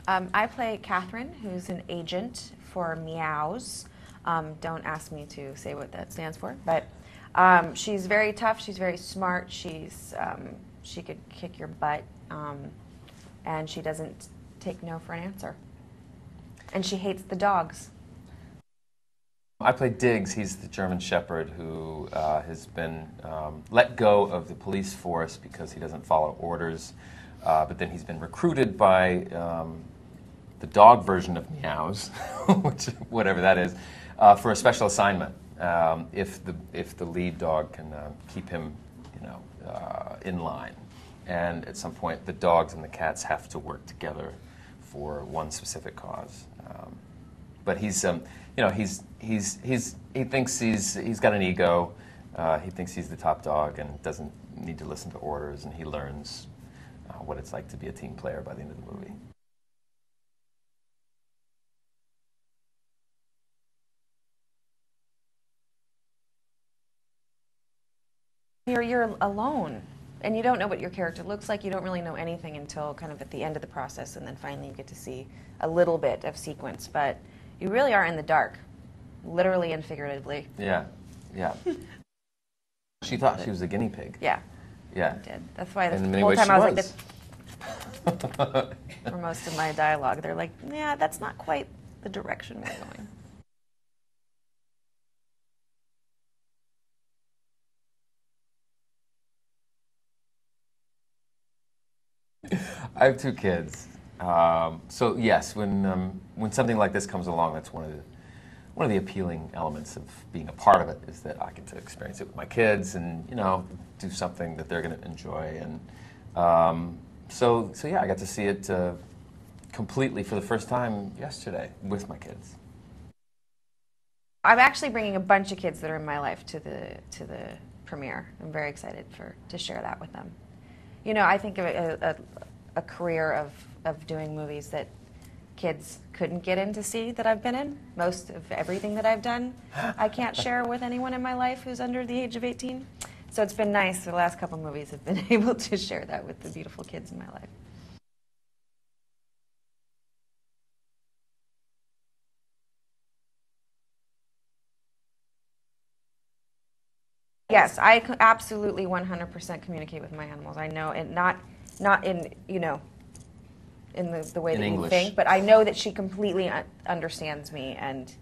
I play Catherine, who's an agent for Meows. Don't ask me to say what that stands for, but she's very tough. She's very smart. She could kick your butt, and she doesn't take no for an answer. And she hates the dogs. I play Diggs. He's the German Shepherd who has been let go of the police force because he doesn't follow orders. But then he's been recruited by the dog version of Meows, which, whatever that is, for a special assignment. If the lead dog can keep him, in line, and at some point the dogs and the cats have to work together for one specific cause. But he's, he thinks he's got an ego. He thinks he's the top dog and doesn't need to listen to orders, and he learns what it's like to be a team player by the end of the movie. You're alone, and you don't know what your character looks like. You don't really know anything until kind of at the end of the process, and then finally you get to see a little bit of sequence. But you really are in the dark, literally and figuratively. Yeah, yeah. She thought she was a guinea pig. Yeah. Yeah. I did. That's why the And in many whole ways time she I was like was. this. For most of my dialogue, they're like, yeah, that's not quite the direction we're going. I have two kids, so yes, when something like this comes along, that's one of the appealing elements of being a part of it, is that I get to experience it with my kids and do something that they're going to enjoy, and so yeah, I got to see it completely for the first time yesterday with my kids. I'm actually bringing a bunch of kids that are in my life to the premiere. I'm very excited to share that with them. I think of a career of doing movies that kids couldn't get in to see that I've been in. Most of everything that I've done, I can't share with anyone in my life who's under the age of 18. So it's been nice. The last couple movies have been able to share that with the beautiful kids in my life. Yes, I absolutely 100% communicate with my animals. I know, and not in in the way that you think, but I know that she completely understands me, and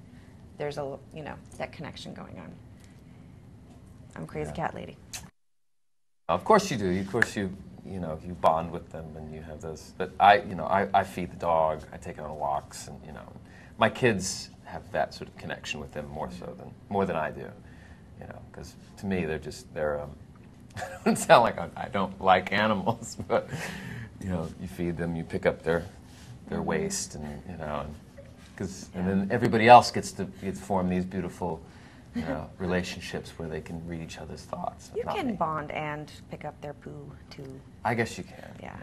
there's a that connection going on. I'm a crazy cat lady. Of course you do. Of course you bond with them and you have those. But I feed the dog. I take it on walks, and my kids have that sort of connection with them more than I do. Because to me they're it doesn't sound like I don't like animals, but you feed them, you pick up their waste, and and then everybody else gets to form these beautiful relationships where they can read each other's thoughts. You can bond and pick up their poo too. I guess you can. Yeah.